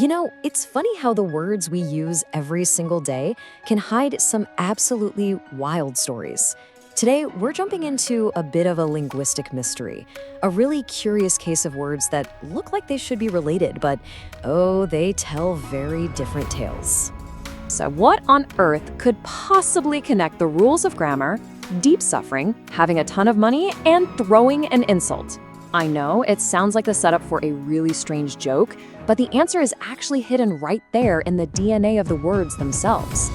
It's funny how the words we use every single day can hide some absolutely wild stories. Today, we're jumping into a bit of a linguistic mystery, a really curious case of words that look like they should be related, but they tell very different tales. So what on earth could possibly connect the rules of grammar, deep suffering, having a ton of money, and throwing an insult? I know it sounds like the setup for a really strange joke, but the answer is actually hidden right there in the DNA of the words themselves.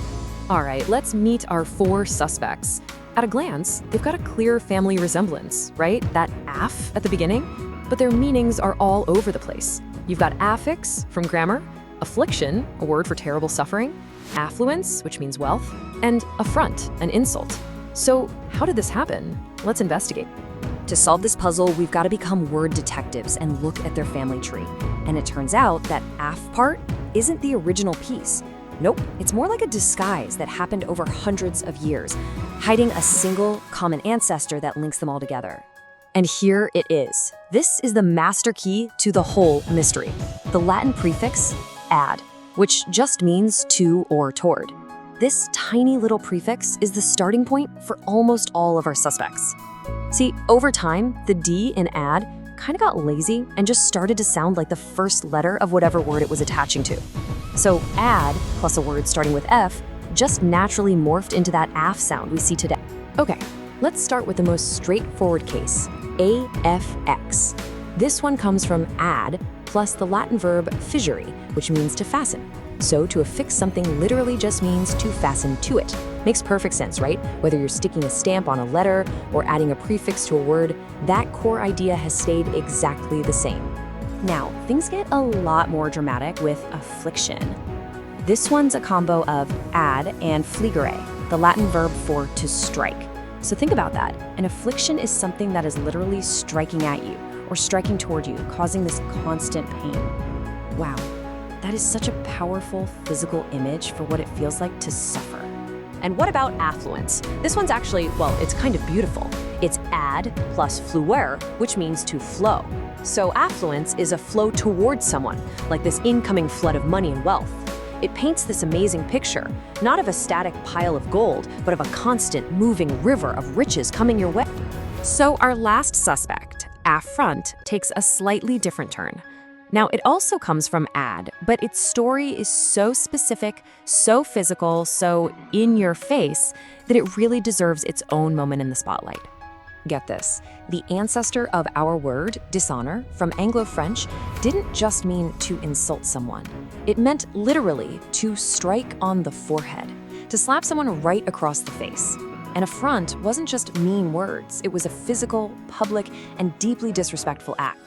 All right, let's meet our four suspects. At a glance, they've got a clear family resemblance, right? That aff at the beginning, but their meanings are all over the place. You've got affix from grammar, affliction, a word for terrible suffering, affluence, which means wealth, and affront, an insult. So how did this happen? Let's investigate. To solve this puzzle, we've got to become word detectives and look at their family tree. And it turns out that aff part isn't the original piece. Nope, it's more like a disguise that happened over hundreds of years, hiding a single common ancestor that links them all together. And here it is. This is the master key to the whole mystery. The Latin prefix, ad, which just means to or toward. This tiny little prefix is the starting point for almost all of our suspects. See, over time, the D in ad kind of got lazy and just started to sound like the first letter of whatever word it was attaching to. So ad plus a word starting with F just naturally morphed into that aff sound we see today. Okay, let's start with the most straightforward case, affx. This one comes from ad plus the Latin verb fissure, which means to fasten. So to affix something literally just means to fasten to it. Makes perfect sense, right? Whether you're sticking a stamp on a letter or adding a prefix to a word, that core idea has stayed exactly the same. Now, things get a lot more dramatic with affliction. This one's a combo of ad and fligere, the Latin verb for to strike. So think about that. An affliction is something that is literally striking at you or striking toward you, causing this constant pain. Wow, that is such a powerful physical image for what it feels like to suffer. And what about affluence? This one's actually, it's kind of beautiful. It's ad plus fluere, which means to flow. So affluence is a flow towards someone, like this incoming flood of money and wealth. It paints this amazing picture, not of a static pile of gold, but of a constant moving river of riches coming your way. So our last suspect, affront, takes a slightly different turn. Now, it also comes from ad, but its story is so specific, so physical, so in your face, that it really deserves its own moment in the spotlight. Get this, the ancestor of our word, dishonor, from Anglo-French, didn't just mean to insult someone. It meant literally to strike on the forehead, to slap someone right across the face. An affront wasn't just mean words, it was a physical, public, and deeply disrespectful act.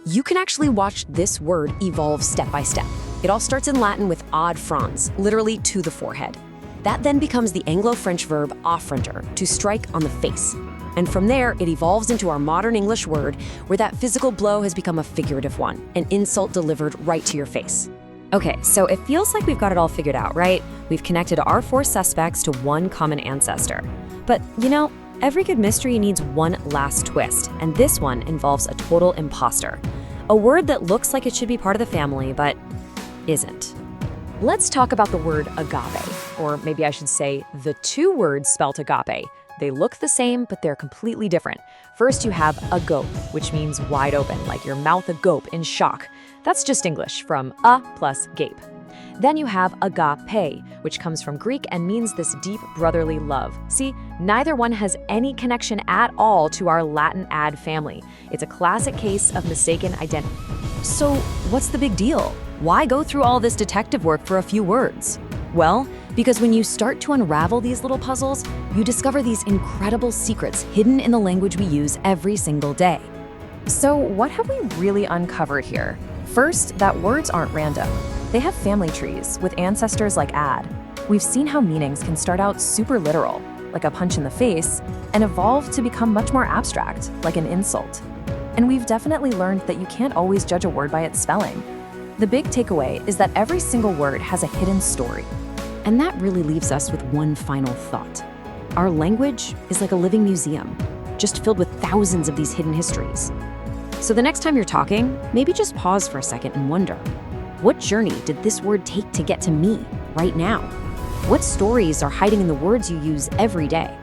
You can actually watch this word evolve step by step. It all starts in Latin with ad frons, literally to the forehead. That then becomes the Anglo-French verb affronter, to strike on the face. And from there, it evolves into our modern English word, where that physical blow has become a figurative one, an insult delivered right to your face. Okay, so it feels like we've got it all figured out, right? We've connected our four suspects to one common ancestor. But, every good mystery needs one last twist, and this one involves a total imposter. A word that looks like it should be part of the family, but isn't. Let's talk about the word agape, or maybe I should say the two words spelt agape. They look the same, but they're completely different. First, you have agape, which means wide open, like your mouth agape in shock. That's just English, from a plus gape. Then you have agape, which comes from Greek and means this deep brotherly love. See, neither one has any connection at all to our Latin ad family. It's a classic case of mistaken identity. So what's the big deal? Why go through all this detective work for a few words? Well, because when you start to unravel these little puzzles, you discover these incredible secrets hidden in the language we use every single day. So what have we really uncovered here? First, that words aren't random. They have family trees with ancestors like ad. We've seen how meanings can start out super literal, like a punch in the face, and evolve to become much more abstract, like an insult. And we've definitely learned that you can't always judge a word by its spelling. The big takeaway is that every single word has a hidden story. And that really leaves us with one final thought. Our language is like a living museum, just filled with thousands of these hidden histories. So the next time you're talking, maybe just pause for a second and wonder, What journey did this word take to get to me right now? What stories are hiding in the words you use every day?